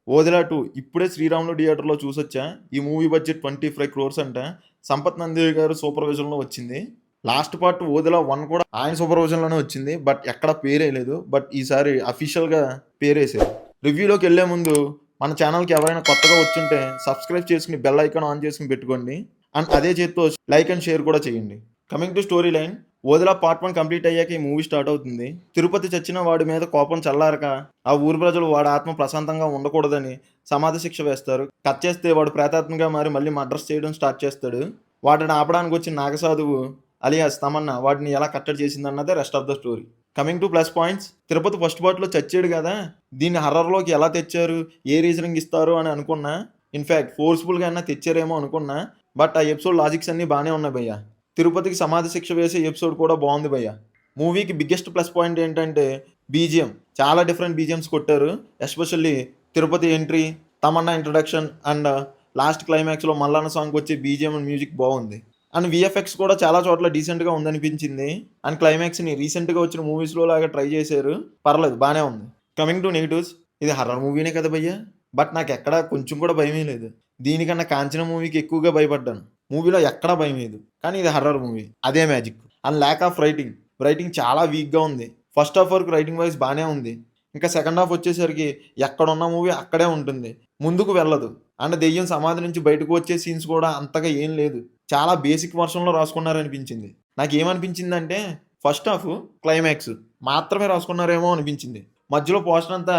'ఓదెలా 2' ఇప్పుడే 'శ్రీరాములు' థియేటర్‌లో చూసొచ్చా. ఈ మూవీ బడ్జెట్ 25 క్రోర్స్ అంట. సంపత్ నంది గారు సూపర్విజన్‌లో వచ్చింది. లాస్ట్ పార్ట్ 'ఓదెలా 1' కూడా ఆయన సూపర్విజన్‌లోనే వచ్చింది. బట్ ఎక్కడ పేరేయలేదు. బట్ ఈసారి అఫీషియల్‌గా పేరేశారు. రివ్యూలోకెళ్ళే ముందు మన ఛానల్‌కి ఎవరైనా కొత్తగా వచ్చుంటే సబ్స్క్రైబ్ చేసుకొని బెల్ ఐకాన్ ఆన్ చేసుకొని పెట్టుకోండి. అండ్ అదే చేత్తో లైక్ అండ్ షేర్ కూడా చేయండి. Coming to story line, 'Odela part 1' complete అయ్యాక ఈ మూవీ స్టార్ట్ అవుతుంది. తిరుపతి చచ్చిన వాడి మీద కోపం చల్లారక ఆ ఊరు ప్రజలు వాడి ఆత్మ ప్రశాంతంగా ఉండకూడదని సమాధి శిక్ష వేస్తారు. కట్ చేస్తే వాడు ప్రేతాత్మగా మారి మళ్ళీ మర్డర్స్ చేయడం స్టార్ట్ చేస్తాడు. వాడిని ఆపడానికి వచ్చిన నాగసాధువు అలియాస్ తమన్నా వాడిని ఎలా కట్టడి చేసిందన్నదే rest of the story. Coming to plus points, Tirupati first పార్ట్‌లో చచ్చాడు కదా! దీన్ని హర్రర్‌లోకి ఎలా తెచ్చారు? ఏ రీజనింగ్ ఇస్తారు అని అనుకున్నా. ఇన్‌ఫాక్ట్ ఫోర్స్‌ఫుల్‌గా అయినా తెచ్చారేమో అనుకున్నా. బట్ ఆ ఎపిసోడ్ లాజిక్స్ అన్నీ బానే ఉన్నాయి భయ్యా. తిరుపతికి సమాధి శిక్ష వేసే ఎపిసోడ్ కూడా బాగుంది భయ్యా. మూవీకి బిగ్గెస్ట్ ప్లస్ పాయింట్ ఏంటంటే బీజీఎం. చాలా డిఫరెంట్ బీజీఎమ్స్ కొట్టారు. Especially Tirupati entry, Tamannaah introduction and last క్లైమాక్స్‌లో మల్లన్న సాంగ్‌కి వచ్చే బీజీఎం అండ్ మ్యూజిక్ బాగుంది. అండ్ వీఎఫ్ఎక్స్ కూడా చాలా చోట్ల డీసెంట్‌గా ఉందనిపించింది. అండ్ క్లైమాక్స్‌ని రీసెంట్‌గా వచ్చిన మూవీస్‌లో లాగా ట్రై చేశారు. పర్లేదు బానే ఉంది. కమింగ్ టు నెగెటివ్స్, ఇది హర్రర్ మూవీనే కదా భయ్యా! బట్ నాకెక్కడ కొంచెం కూడా భయమే లేదు. దీనికన్నా 'కాంచన' మూవీకి ఎక్కువగా భయపడ్డాను. మూవీలో ఎక్కడా భయమేయదు. కానీ ఇది హర్రర్ మూవీ. అదే magic. And lack of writing. Writing చాలా వీక్‌గా ఉంది. ఫస్ట్ హాఫ్ వరకు రైటింగ్ వైస్ బానే ఉంది. ఇంకా సెకండ్ హాఫ్ వచ్చేసరికి ఎక్కడున్న మూవీ అక్కడే ఉంటుంది. ముందుకు వెళ్ళదు. అండ్ దెయ్యం సమాధి నుంచి బయటకు వచ్చే సీన్స్ కూడా అంతగా ఏం లేదు. చాలా బేసిక్ వర్షన్‌లో రాసుకున్నారనిపించింది. నాకేమనిపించిందంటే ఫస్ట్ హాఫ్, క్లైమాక్స్ మాత్రమే రాసుకున్నారేమో అనిపించింది. మధ్యలో పోర్షన్ అంతా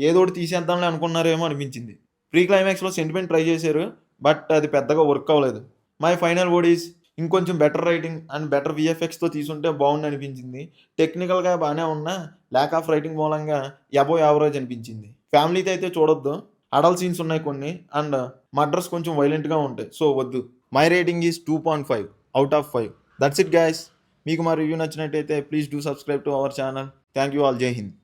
ఏదోకటి తీసేద్దాంలే అనుకున్నారేమో అనిపించింది. ప్రీ క్లైమాక్స్‌లో సెంటిమెంట్ ట్రై చేశారు. బట్ అది పెద్దగా వర్క్ అవ్వలేదు. మై ఫైనల్ వర్డ్ ఈస్ ఇంకొంచెం బెటర్ రైటింగ్ అండ్ బెటర్ వీఎఫ్ఎక్స్‌తో తీసుంటే బాగుండనిపించింది. టెక్నికల్‌గా బానే ఉన్నా ల్యాక్ ఆఫ్ రైటింగ్ మూలంగా అబోవ్ యావరేజ్ అనిపించింది. ఫ్యామిలీతో అయితే చూడొద్దు. అడల్ట్ సీన్స్ ఉన్నాయి కొన్ని అండ్ మర్డర్స్ కొంచెం వైలెంట్‌గా ఉంటాయి. సో వద్దు. My rating is 2.5 out of 5. That's it guys. మీకు మా రివ్యూ నచ్చినట్టయితే please do subscribe to our channel. Thank you all. జై హింద్.